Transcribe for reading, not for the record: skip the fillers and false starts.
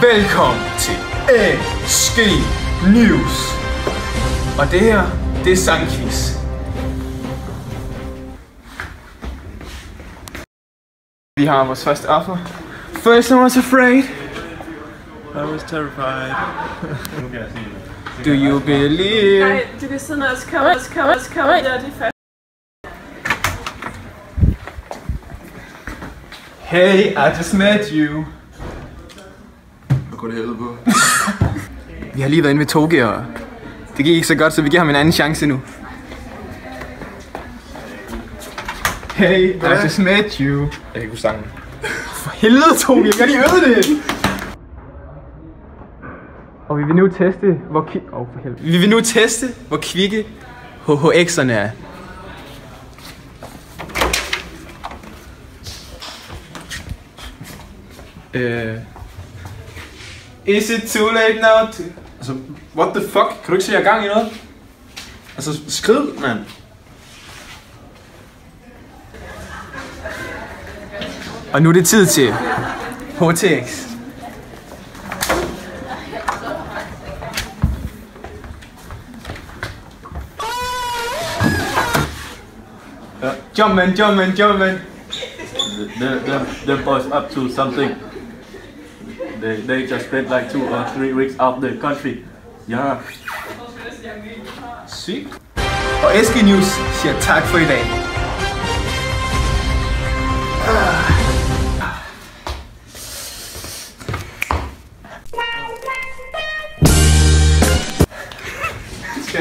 Velkommen til ASK News. Og det her, det er sangquiz. Vi har vores første offer. First I was afraid. I was terrified. Do you believe? Nej, du kan sådan også komme. Ja, det er fast. Hey, I just met you. Hvad går det helvede på? Vi har lige været inde ved Toge, og det gik ikke så godt, så vi giver ham en anden chance nu. Hey, I just met you. Jeg kan ikke huske sangen. For helvede, Toge, jeg kan lige øve det! Og vi vil nu teste, hvor kvikke HHX'erne er. Is it too late now to... Altså, what the fuck? Kan du ikke se, jeg er gang i noget? Altså, skriv, mand. Og nu er det tid til HTX. Jumpman. The boys up to something. They just spent like 2 or 3 weeks out the country. Yeah. Sygt. Og ASK News siger tak for i dag.